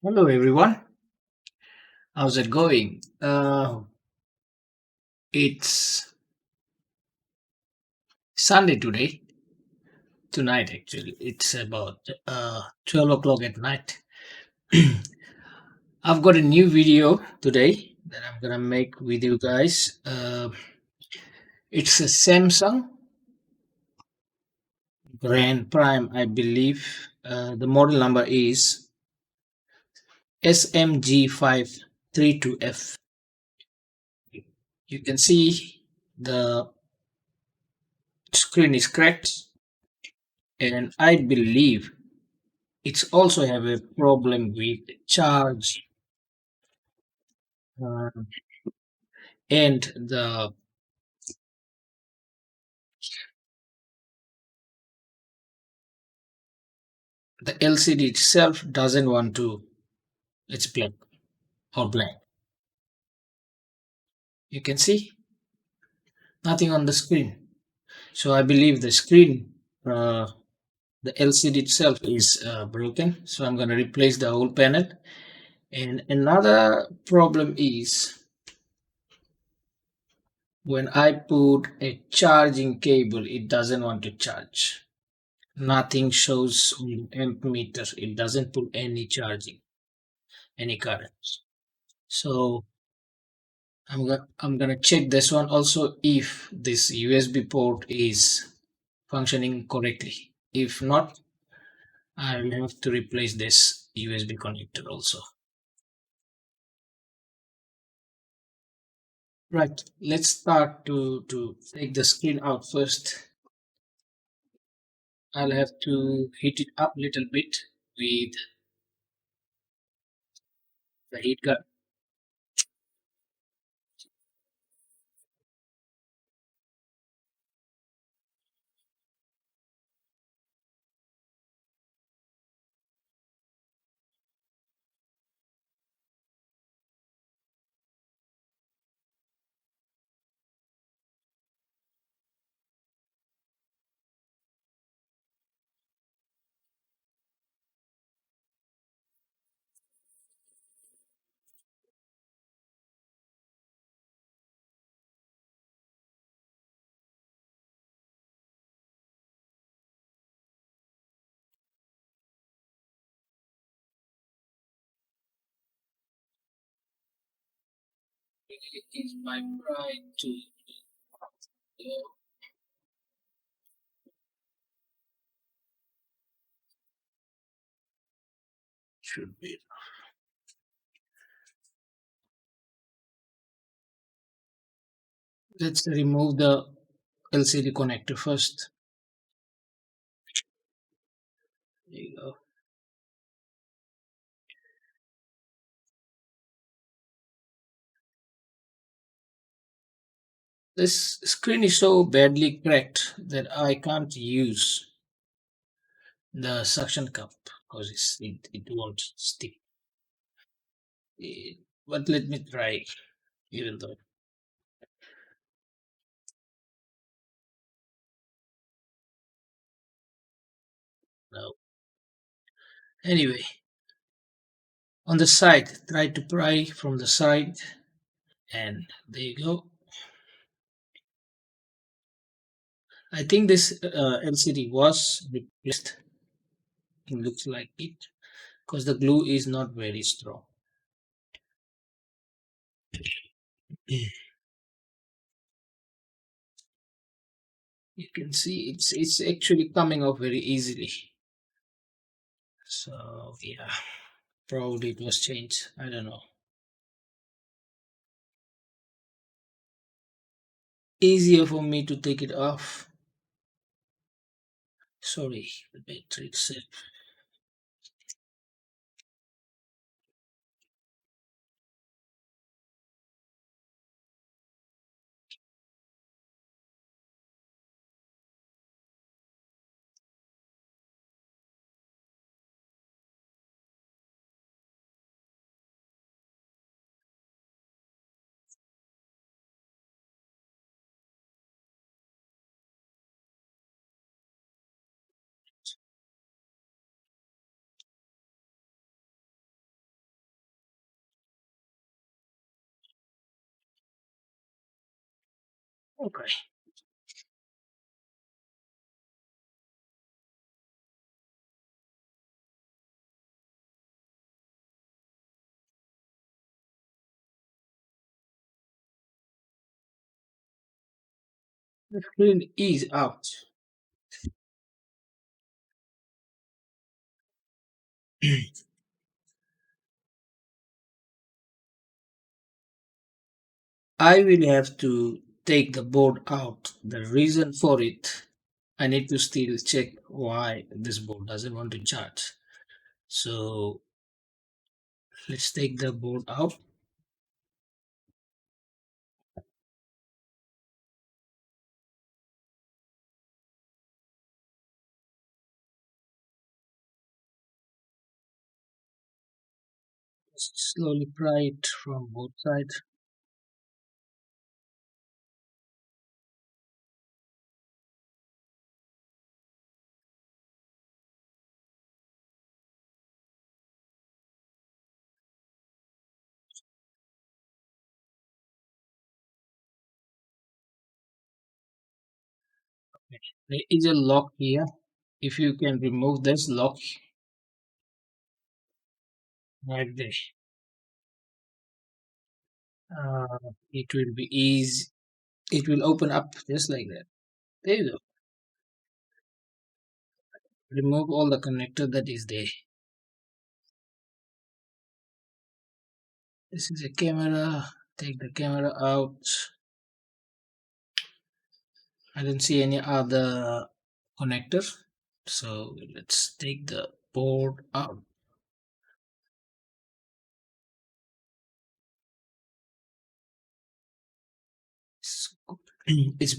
Hello everyone, how's it going? It's Sunday today, tonight actually. It's about 12 o'clock at night. I've got a new video today that I'm gonna make with you guys. It's a Samsung Grand Prime, I believe. The model number is SMG532F. You can see the screen is cracked, and I believe it's also have a problem with charge, uh, and the LCD itself doesn't want to. It's black or blank. You can see nothing on the screen. So I believe the screen, the LCD itself is broken. So I'm going to replace the whole panel. And another problem is when I put a charging cable, it doesn't want to charge. Nothing shows on amp meter. It doesn't pull any charging, any current. So I'm gonna check this one also if this USB port is functioning correctly. If not, I will have to replace this USB connector also. Right, let's start to take the screen out first. I'll have to heat it up a little bit with the heat gun. It is my pride to should be. Let's remove the LCD connector first. There you go. This screen is so badly cracked that I can't use the suction cup because it won't stick. But let me try, even though no. Anyway, on the side, try to pry from the side, and there you go. I think this LCD was replaced. It looks like it because the glue is not very strong. You can see it's actually coming off very easily. So yeah, probably it was changed. I don't know. Easier for me to take it off. Sorry, the battery itself. Okay. The screen is out. I will have to take the board out. The reason for it, I need to still check why this board doesn't want to charge. So let's take the board out. Just slowly pry it from both sides. There is a lock here. If you can remove this lock right there, it will be easy. It will open up just like that. There you go. Remove all the connector that is there. This is a camera. Take the camera out. I don't see any other connector. So let's take the board out. So, it's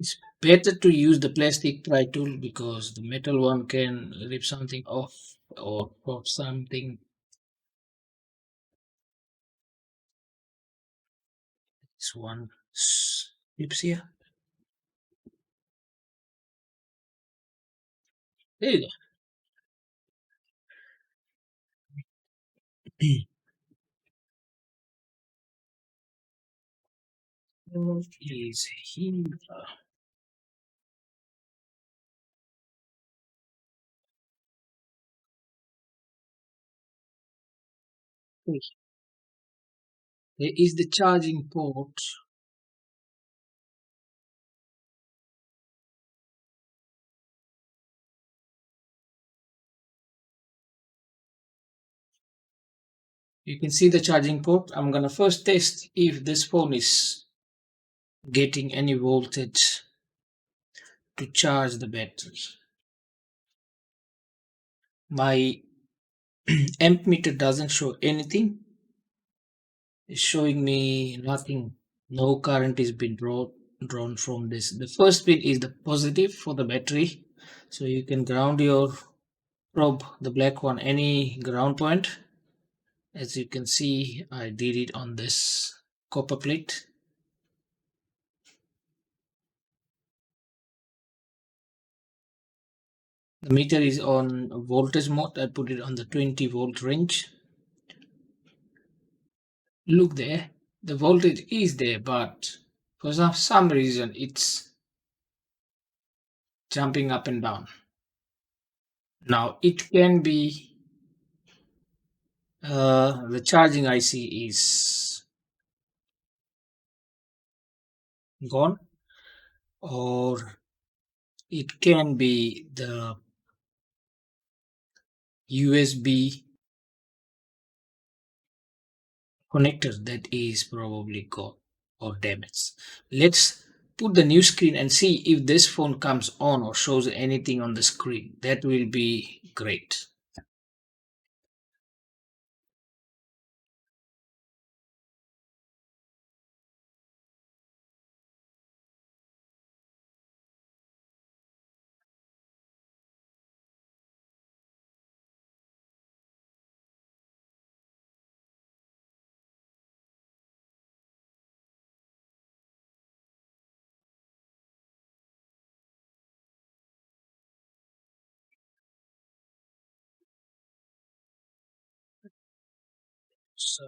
it's better to use the plastic pry tool because the metal one can rip something off or pop something. This one rips here. There you go. What is here? There is the charging port. You can see the charging port. I'm gonna first test if this phone is getting any voltage to charge the battery. My amp meter doesn't show anything. It's showing me nothing. No current is being drawn from this. The first pin is the positive for the battery. So you can ground your probe, the black one, any ground point. As you can see, I did it on this copper plate. The meter is on voltage mode. I put it on the 20-volt range. Look there, the voltage is there, but for some reason it's jumping up and down. Now it can be the charging IC is gone, or it can be the USB connector that is probably gone or damaged. Let's put the new screen and see if this phone comes on or shows anything on the screen. That will be great. So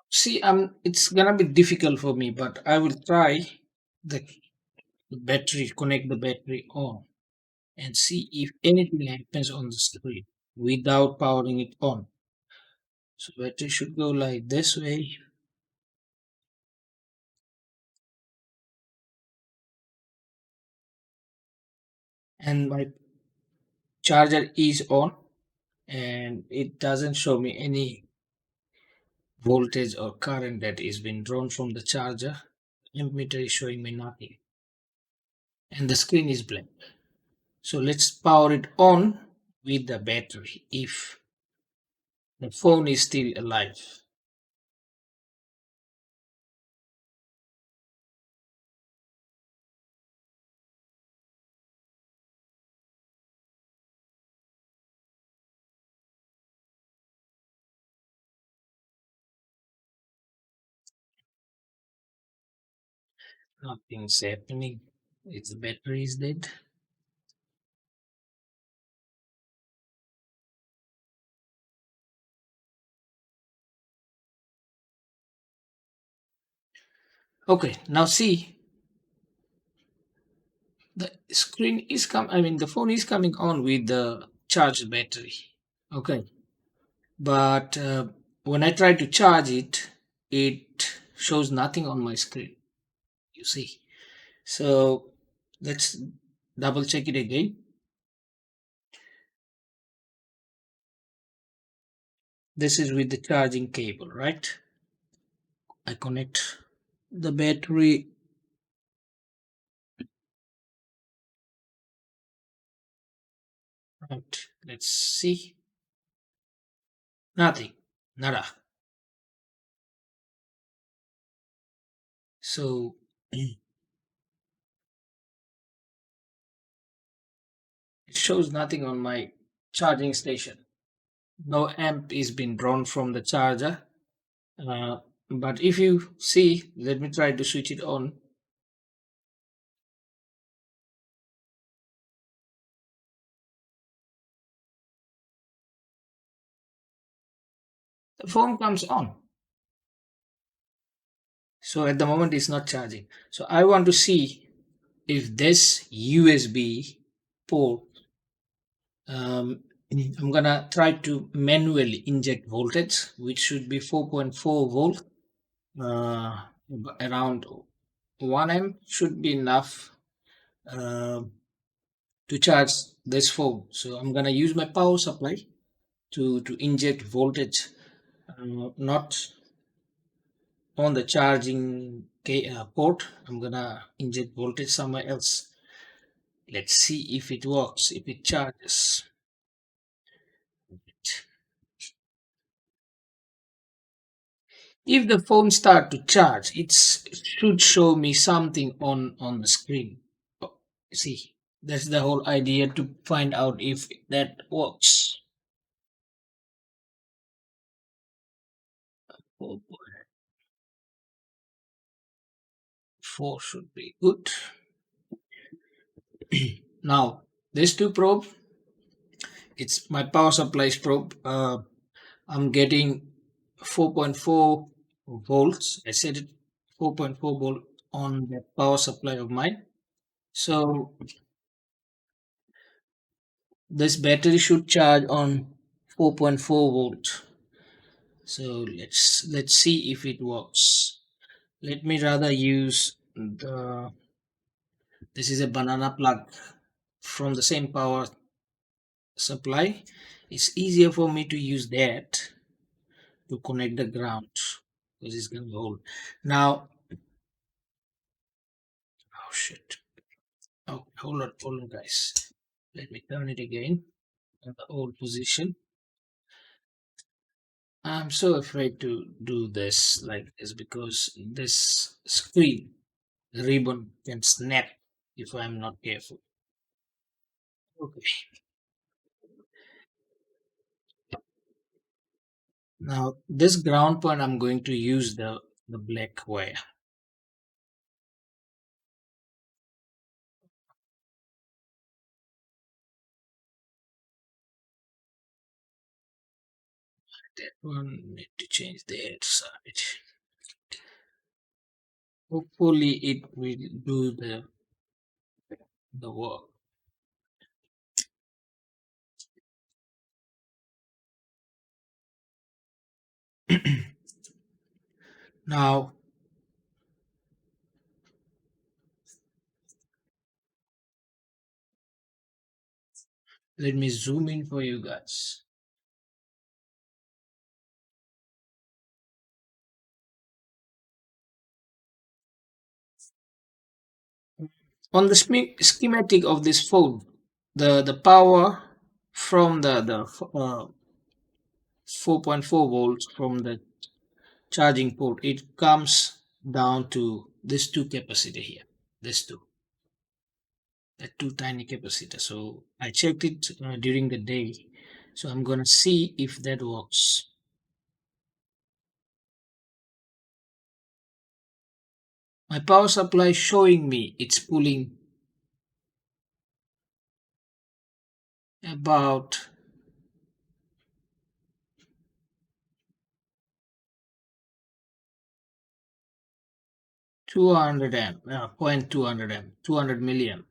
See, it's gonna be difficult for me, but I will try the, the battery, connect the battery on and see if anything happens on the screen without powering it on. So battery should go like this way, and my charger is on, and it doesn't show me any voltage or current that is being drawn from the charger. Ammeter is showing me nothing, and the screen is blank. So let's power it on with the battery if the phone is still alive. Nothing's happening. Its battery is dead. Okay, now see, the screen is the phone is coming on with the charged battery. Okay, but when I try to charge it, it shows nothing on my screen. You see, so let's double check it again. This is with the charging cable, right? I connect the battery. Right, let's see. Nothing, nada. So it shows nothing on my charging station. No amp is being drawn from the charger. Uh, but if you see, let me try to switch it on. The phone comes on. So at the moment it's not charging. So I want to see if this USB port, um, I'm gonna try to manually inject voltage, which should be 4.4 volt. Uh, Around 1 amp should be enough uh, to charge this phone. So I'm gonna use my power supply to inject voltage, not on the charging port. I'm gonna inject voltage somewhere else. Let's see if it works, if it charges. If the phone start to charge, it should show me something on the screen. Oh, see, that's the whole idea, to find out if that works. Oh boy, 4 should be good. Now, this two probe, it's my power supply's probe. I'm getting 4.4 volts. I set it 4.4 volt on the power supply of mine. So this battery should charge on 4.4 volt. So let's see if it works. Let me rather use the, this is a banana plug from the same power supply. It's easier for me to use that to connect the ground because it's gonna hold. Now, oh shit. Oh, hold on, guys. Let me turn it again in the old position. I'm so afraid to do this like this because this screen ribbon can snap if I'm not careful. Okay. Now this ground point, I'm going to use the black wire. That one need to change that side. Hopefully it will do the work. Now let me zoom in for you guys. On the schematic of this phone, the power from the 4.4 volts from the charging port, it comes down to this two capacitor here, this two, that two tiny capacitor. So I checked it during the day, so I'm gonna see if that works. My power supply is showing me it's pulling about 200 amp, 0.200 amp, 200 milliamp.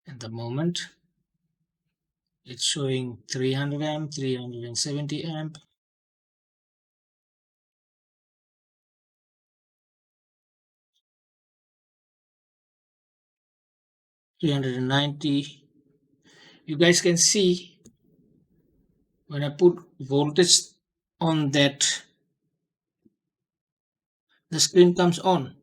At the moment, it's showing 300 amp, 370 amp. Three hundred and ninety. You guys can see when I put voltage on that, the screen comes on.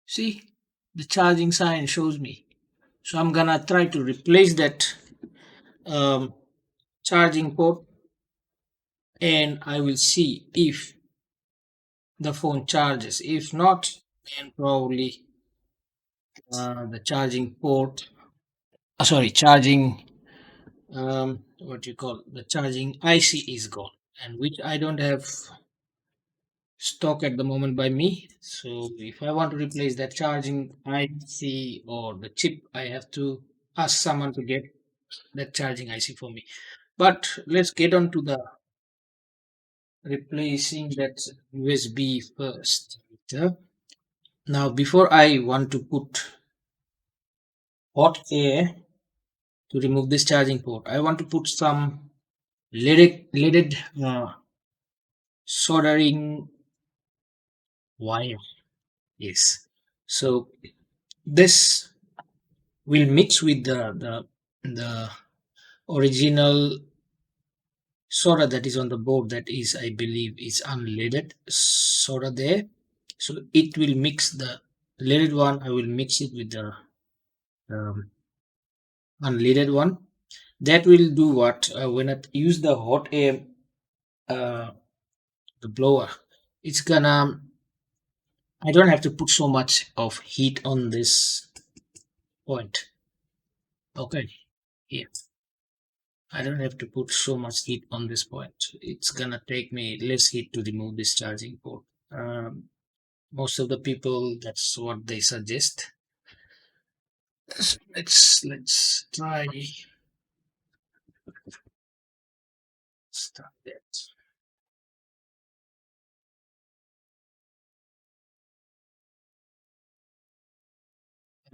See, the charging sign shows me. So I'm gonna try to replace that um, charging port, and I will see if the phone charges. If not, then probably the charging port, sorry, charging, what you call, the charging IC is gone, and which I don't have stock at the moment by me. So if I want to replace that charging IC or the chip, I have to ask someone to get that charging IC for me. But let's get on to the replacing that USB first. Now, before I want to put hot air to remove this charging port, I want to put some leaded soldering wire. Yes. So this will mix with the original solder that is on the board, that is, I believe, is unleaded solder there. So it will mix the leaded one. I will mix it with the um, unleaded one. That will do what, when I use the hot air, uh, the blower, it's gonna, I don't have to put so much of heat on this point. Okay, here I don't have to put so much heat on this point. It's gonna take me less heat to remove this charging port. Most of the people, that's what they suggest. Let's try start that.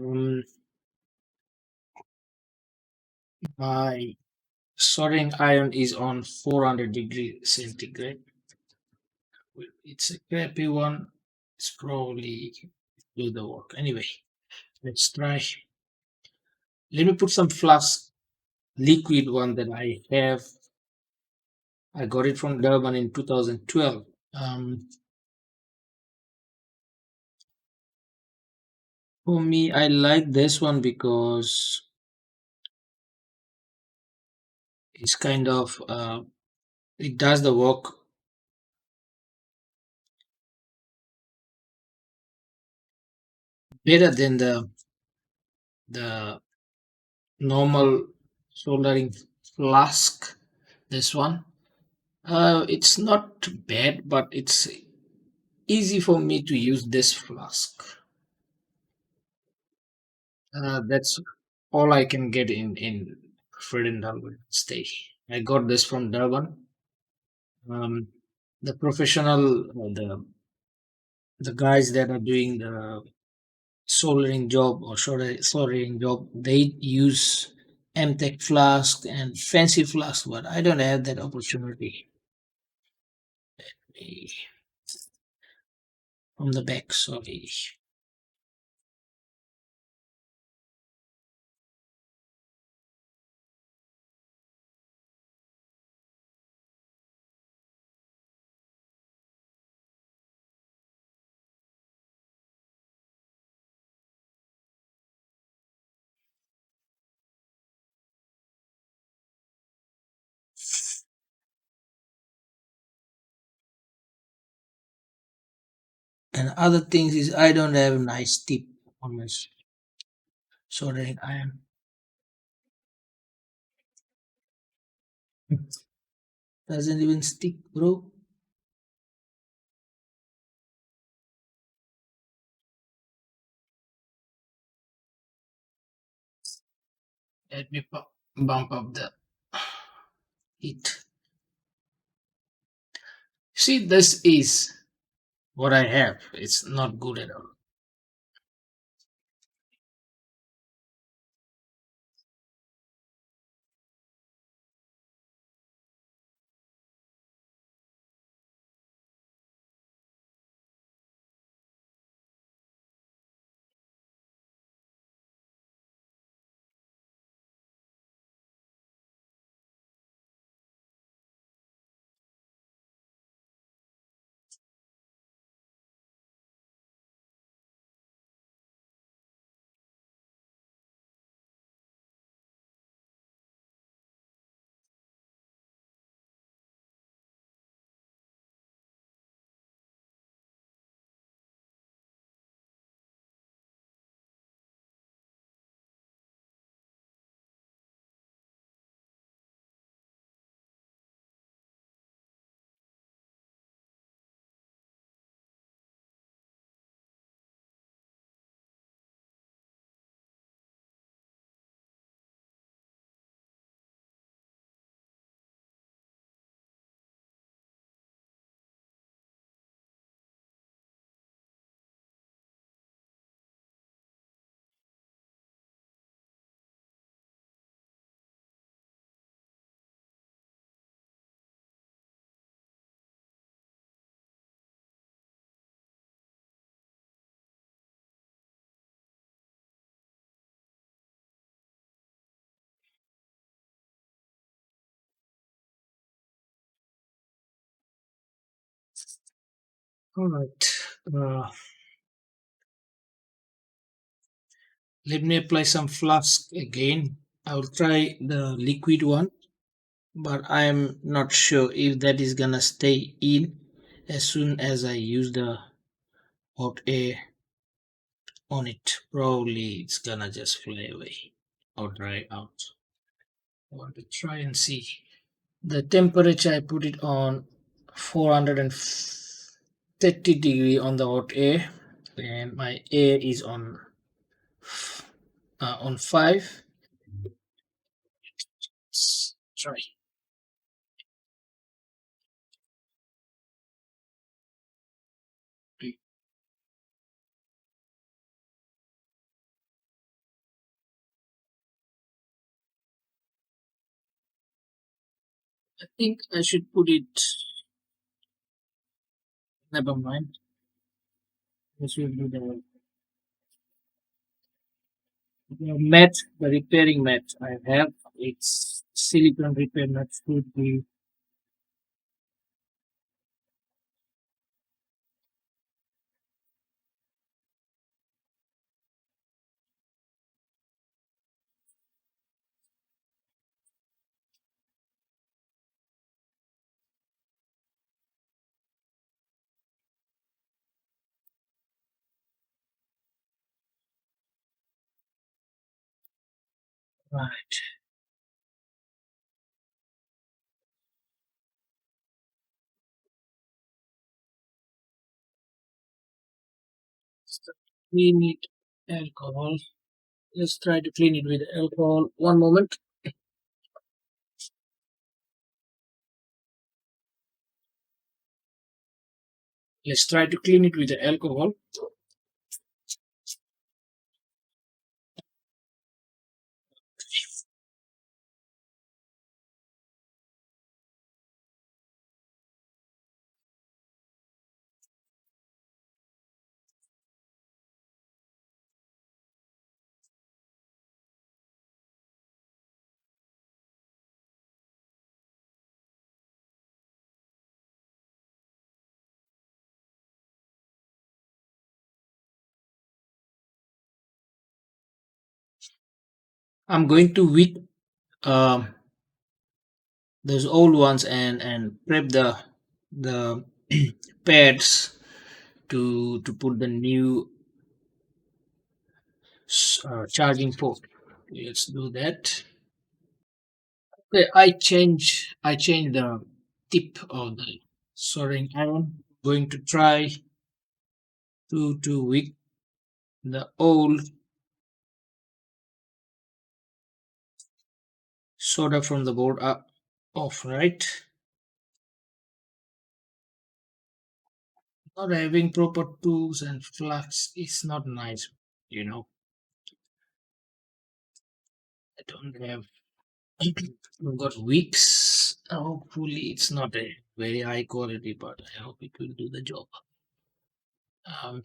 Um, my soldering iron is on 400 degree centigrade. It's a crappy one. It's probably do the work. Anyway, let's try. Let me put some flask liquid one that I have. I got it from Durban in 2012. For me, I like this one because it's kind of it does the work better than the normal soldering. flask. This one. It's not bad, but it's easy for me to use this flask. That's all I can get in Fred Durban stay. I got this from Durban. Um, the professional, the guys that are doing the soldering job or soldering job, they use MTech flask and fancy flask, but I don't have that opportunity. Eh, From the back, sorry. And other things is I don't have a nice tip on my soldering iron. Doesn't even stick, bro. Let me bump up the heat. See, this is what I have. It's not good at all. All right. Uh, Let me apply some flask again. I will try the liquid one, but I am not sure if that is gonna stay in as soon as I use the hot air on it. Probably it's gonna just fly away or dry out. I want to try and see. The temperature I put it on 430 degree on the hot air, and my air is on 5. Let's try. I think I should put it. Never mind. This will be the mat, the repairing mat I have. It's silicone repair mat. Should be right. Clean it alcohol. Let's try to clean it with alcohol. One moment. Let's try to clean it with the alcohol. I'm going to whip um, those old ones and prep the pads to put the new charging port. Let's do that. Okay, I change the tip of the soldering iron. Going to try to wick the old solder from the board up off, right? Not having proper tools and flux is not nice, you know. I don't have I've got wicks. Hopefully it's not a very high quality, but I hope it will do the job. Um,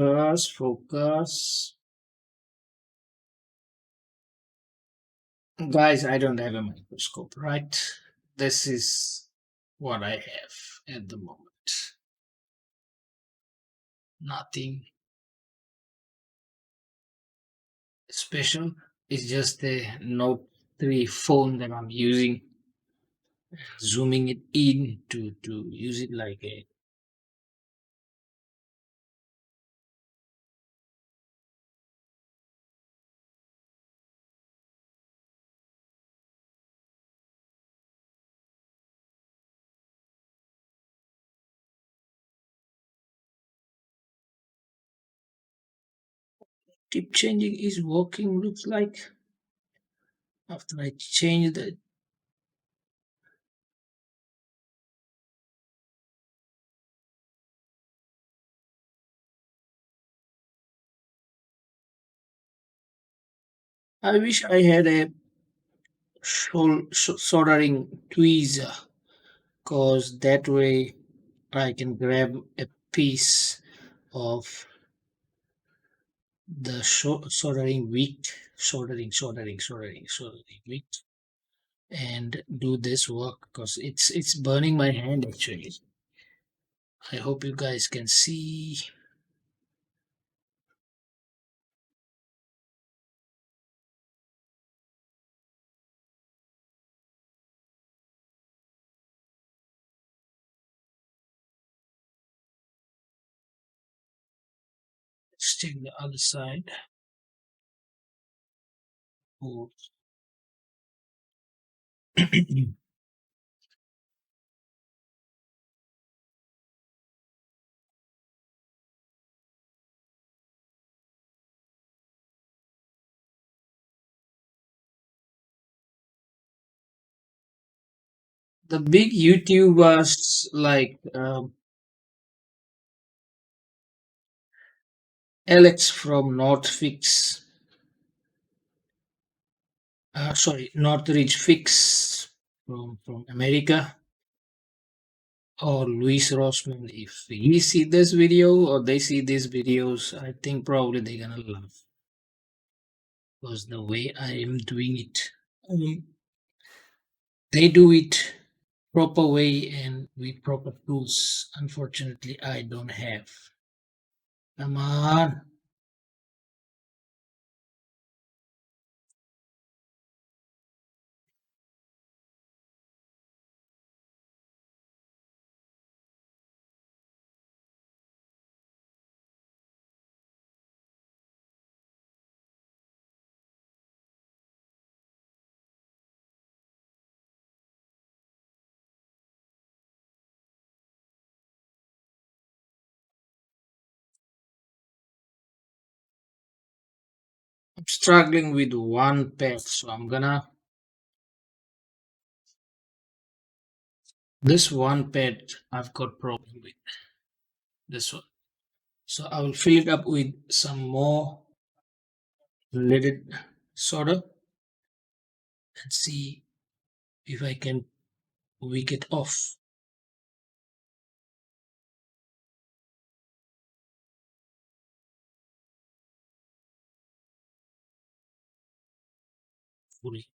First, focus. Guys, I don't have a microscope, right? This is what I have at the moment. Nothing special. It's just a Note 3 phone that I'm using, zooming it in to use it like a tip changing is working, looks like. After I change the I wish I had a soldering tweezer, cause that way I can grab a piece of the soldering wheat, soldering wheat, and do this work because it's burning my hand actually. I hope you guys can see. Let's check the other side. Oh. The big YouTubers like Alex from Northfix, sorry, Northridge Fix from America, or Luis Rossman. If he see this video or they see these videos, I think probably they're gonna laugh because the way I am doing it, um, they do it proper way and with proper tools. Unfortunately, I don't have. Come on. struggling with one pet, so I'm gonna this one pet I've got problem with this one. So I will fill it up with some more leaded soda and see if I can wick it off fully.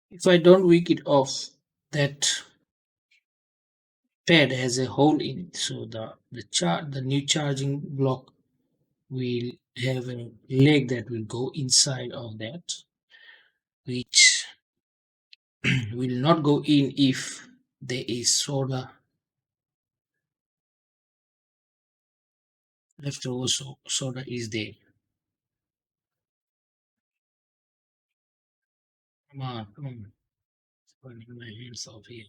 If I don't wick it off, that pad has a hole in it, so the new charging block will have a leg that will go inside of that, which will not go in if there is soda leftover. So soda is there. Come on, come on. Burning my hands off here.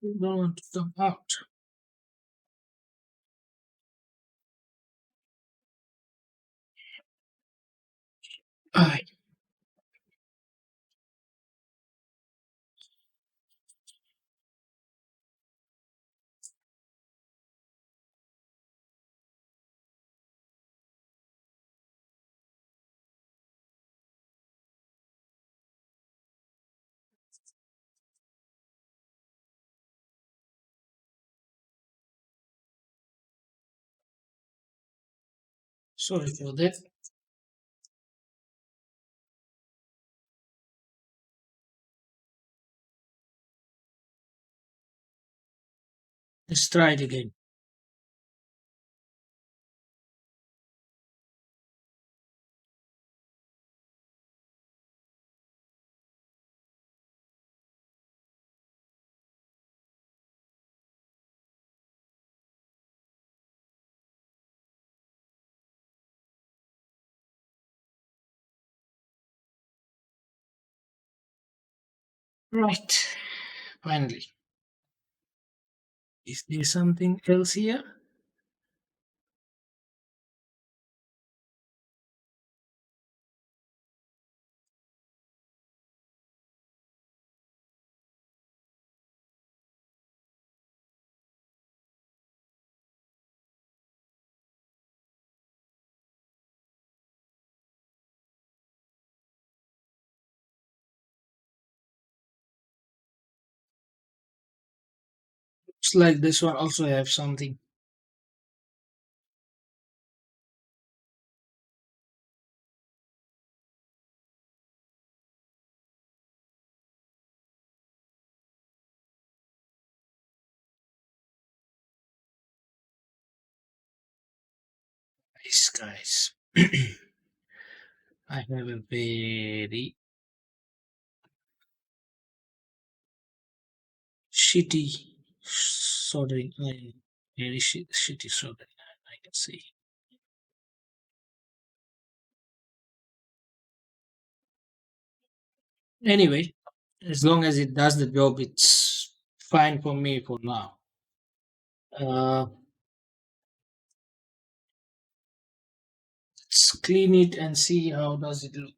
You don't want to come out. Alright. Sorry for that. Let's try it again. Right. Finally. Is there something else here? Looks like this one also have something. Nice guys. I have a very shitty soldering iron. Very shitty soldering iron, I can see. Anyway, as long as it does the job, it's fine for me for now. Uh, Let's clean it and see how does it look.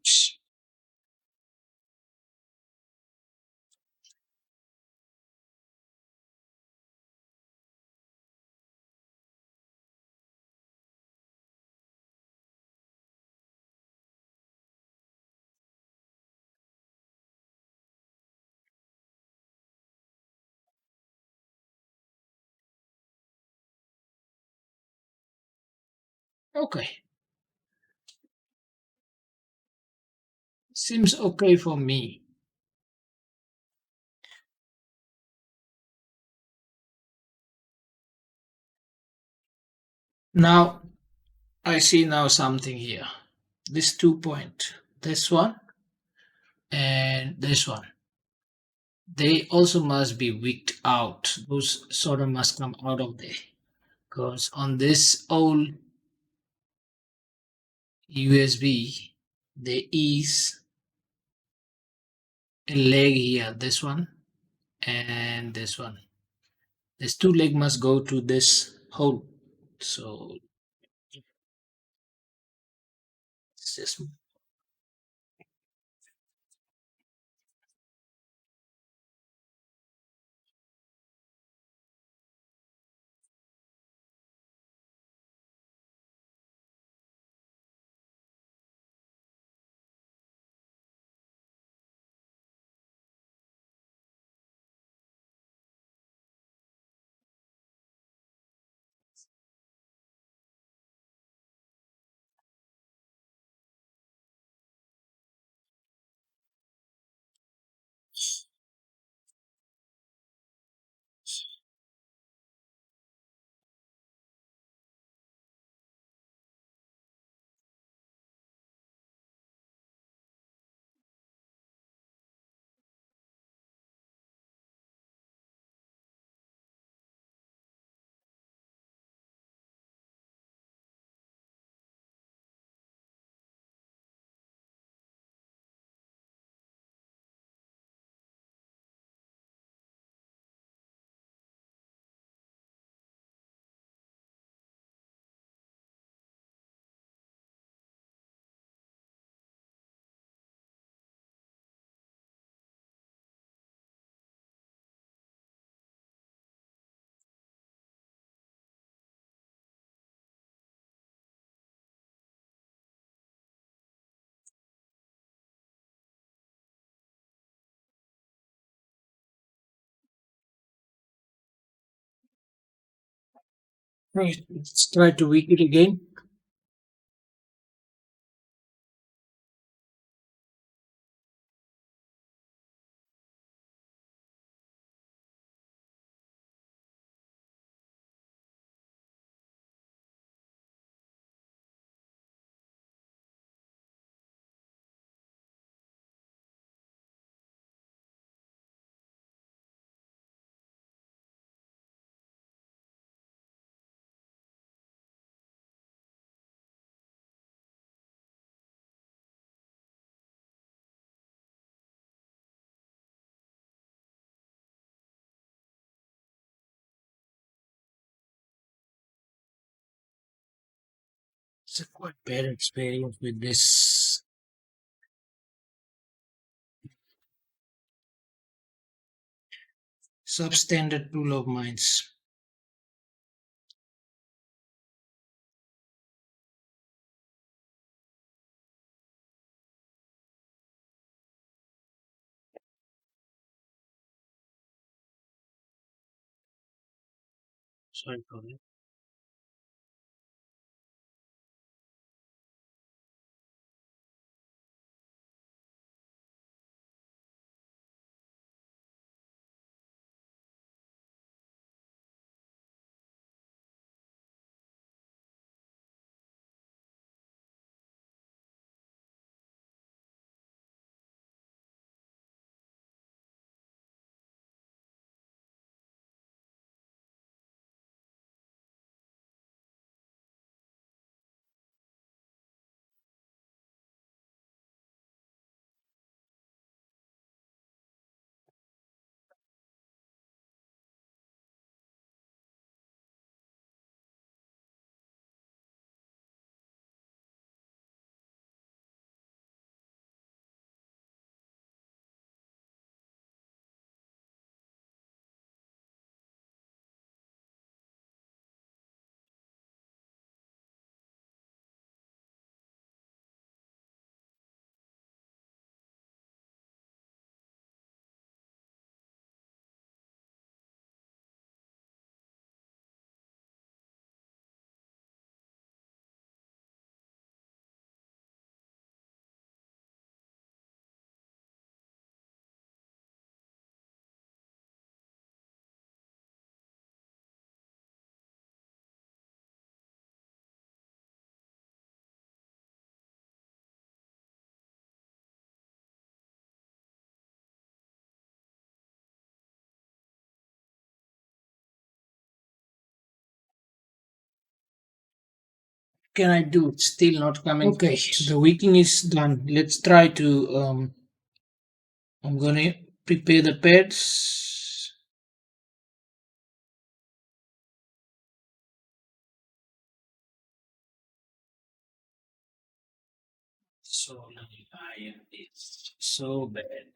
Okay, seems okay for me. Now I see now something here. This 2 point, this one and this one. They also must be wicked out. Those sort of must come out of there. Because on this old USB, there is a leg here, this one and this one. This two leg must go to this hole. So it's just right. Let's try to weak it again. It's a quite bad experience with this substandard tool of mine. Sorry for that. can I do? It's still not coming. Okay, the wicking is done. Let's try to. I'm gonna prepare the pads. So iron is so bad.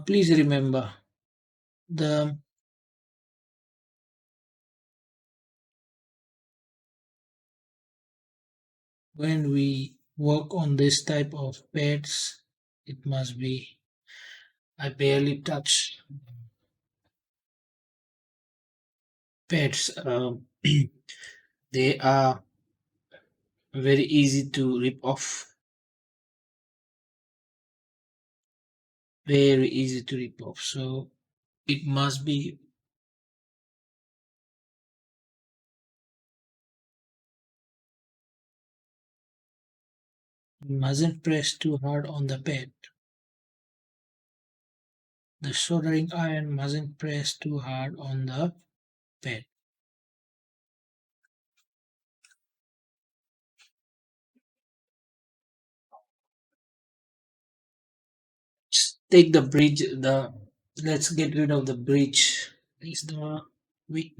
Please remember the when we work on this type of pads, it must be. I barely touch pads. They are very easy to rip off. Very easy to rip off. So it must be. You mustn't press too hard on the pad. The soldering iron mustn't press too hard on the pad. Just take the bridge. The Let's get rid of the bridge. Is the weak.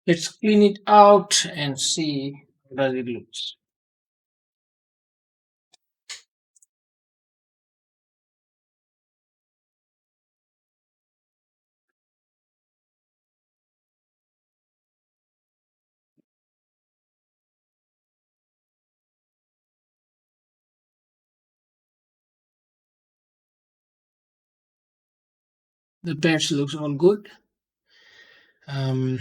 Let's clean it out and see. How does it look? The pairs looks all good. Um,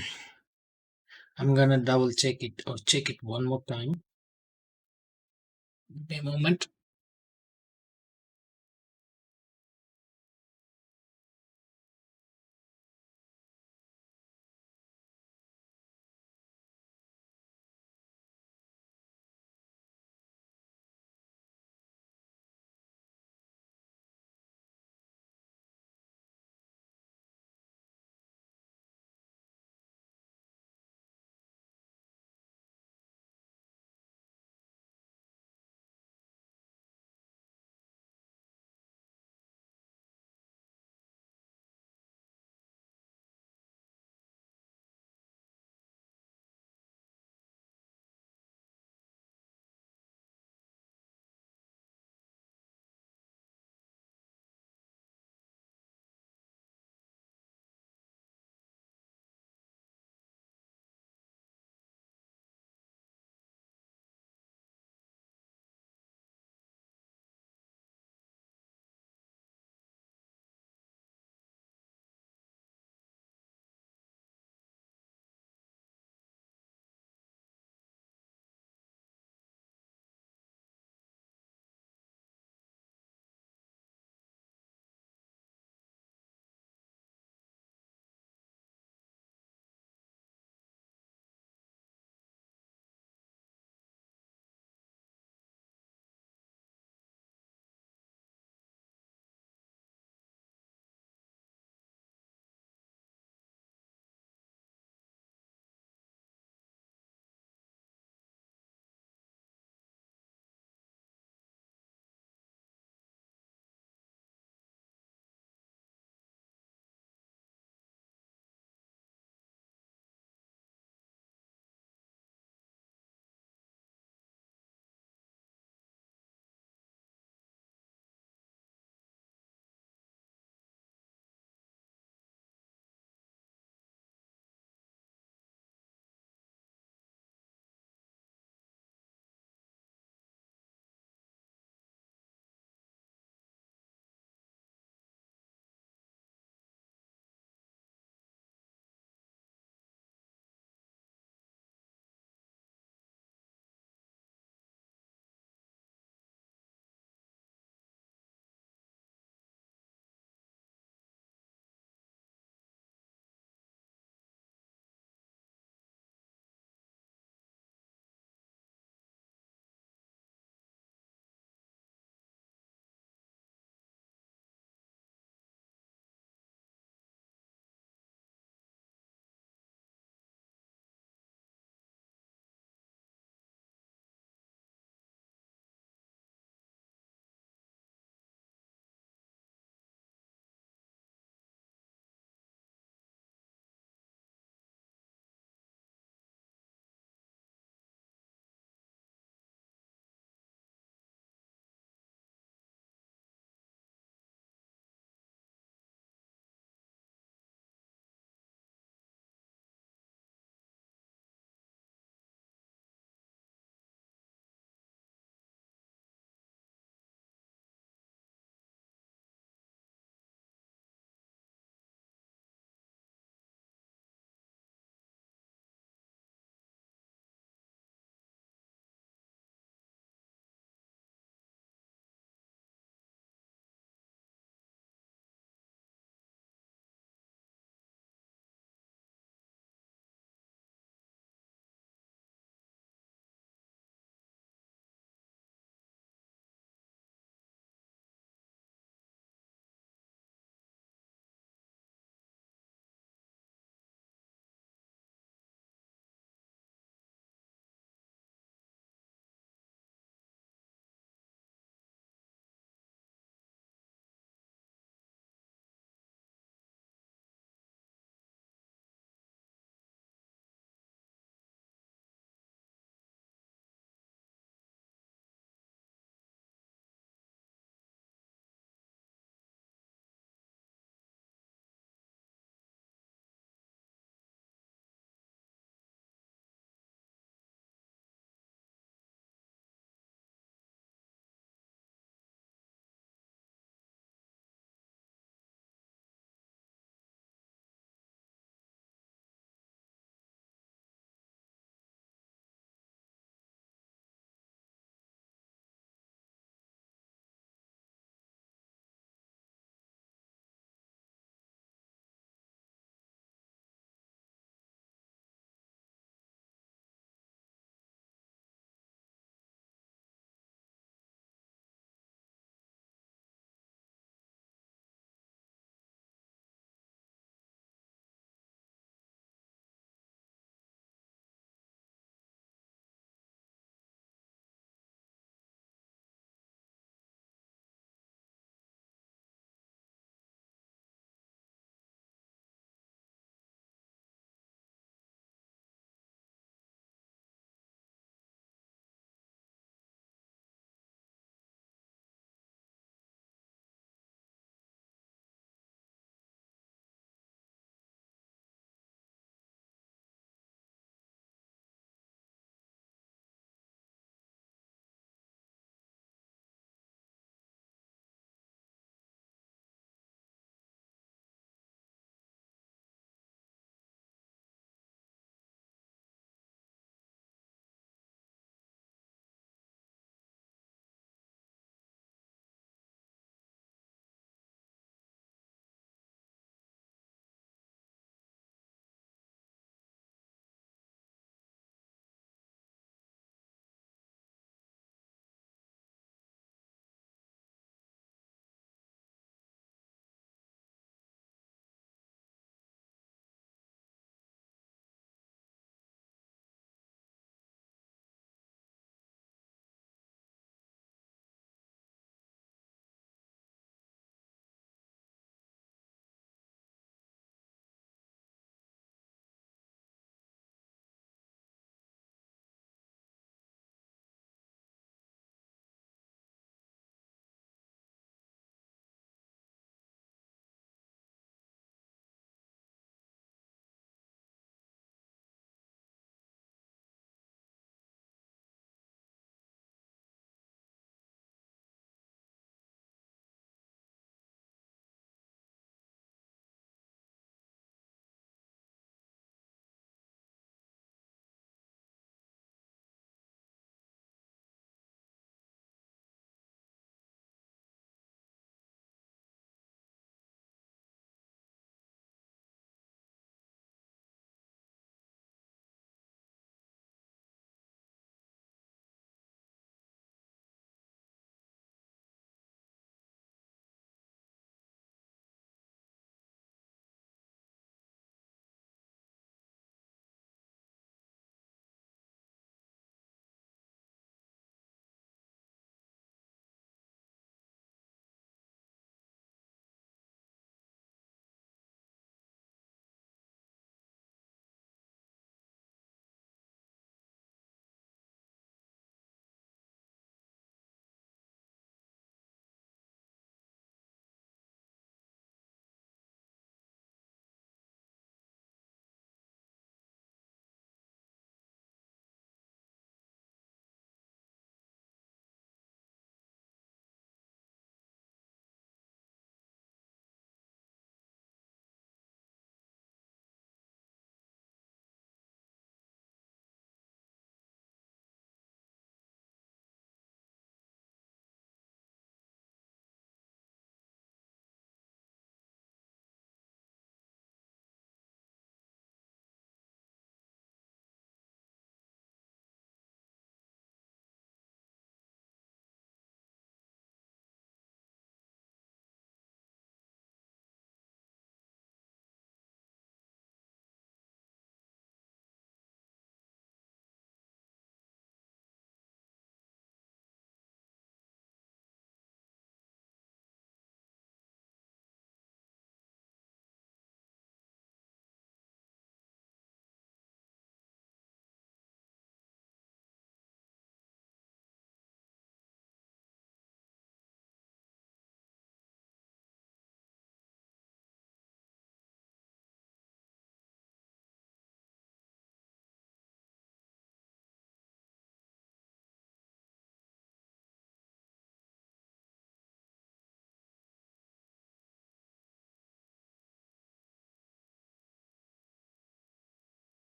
I'm gonna double check it or check it one more time. Give me a moment.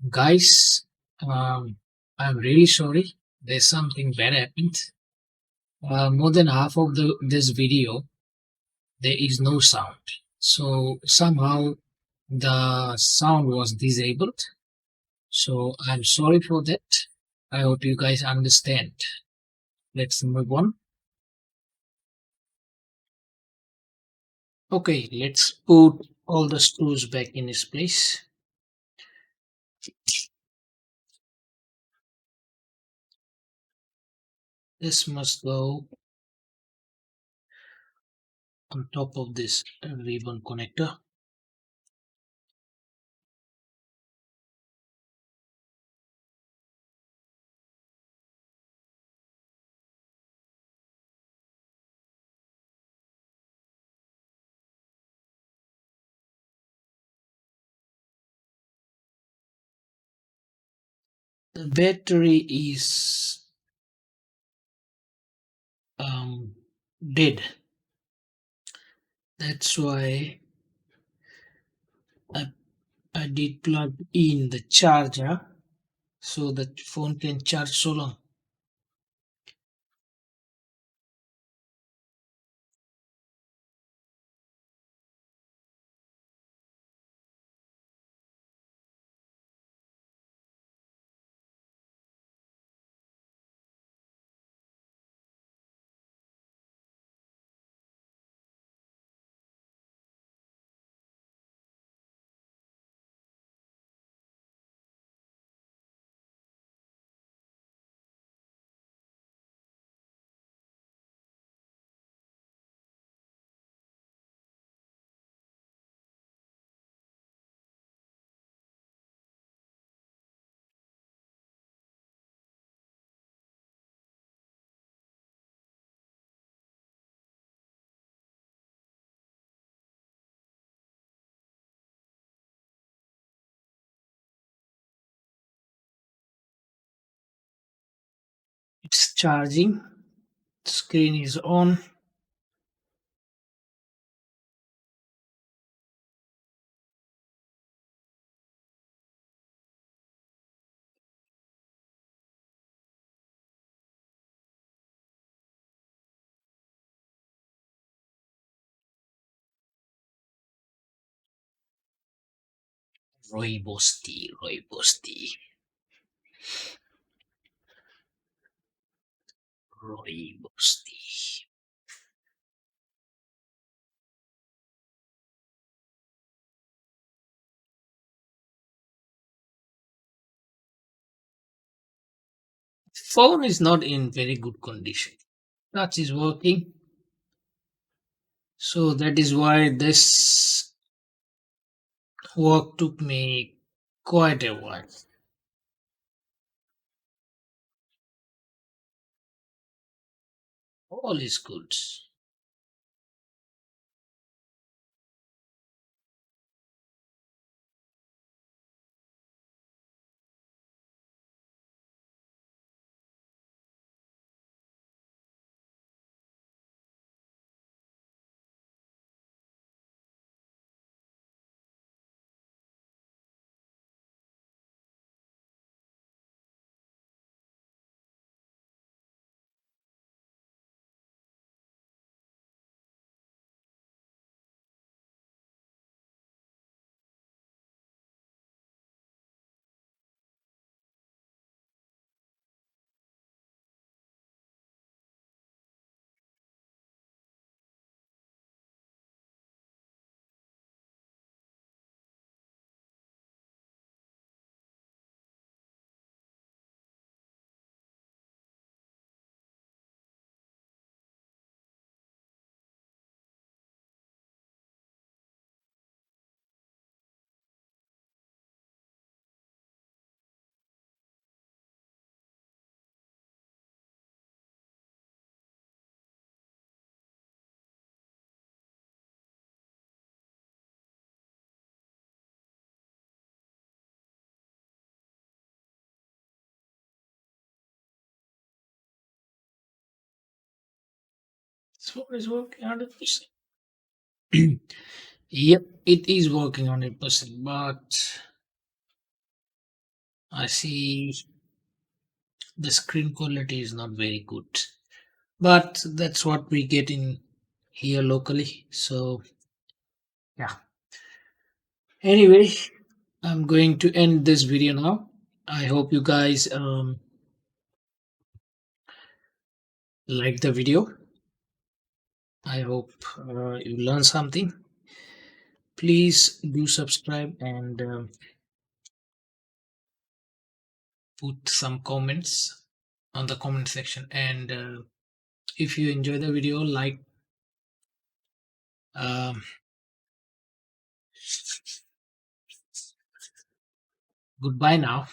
Guys, um, I'm really sorry. There's something bad happened. More than half of this video, there is no sound. So somehow the sound was disabled. So I'm sorry for that. I hope you guys understand. Let's move on. Okay, let's put all the screws back in its place. This must go on top of this ribbon connector. The battery is um, dead. That's why I, I did plug in the charger so that phone can charge so long. It's charging. Screen is on. Roy Bosti, Roy Bosti. Phone is not in very good condition. Touch is working, so that is why this work took me quite a while. All is good. This phone is working 100%. Yep, it is working 100%, but I see the screen quality is not very good, but that's what we get in here locally. So yeah. Anyway, I'm going to end this video now. I hope you guys like the video. I hope you learn something. Please do subscribe and put some comments on the comment section. And if you enjoy the video, like. Um, Goodbye now.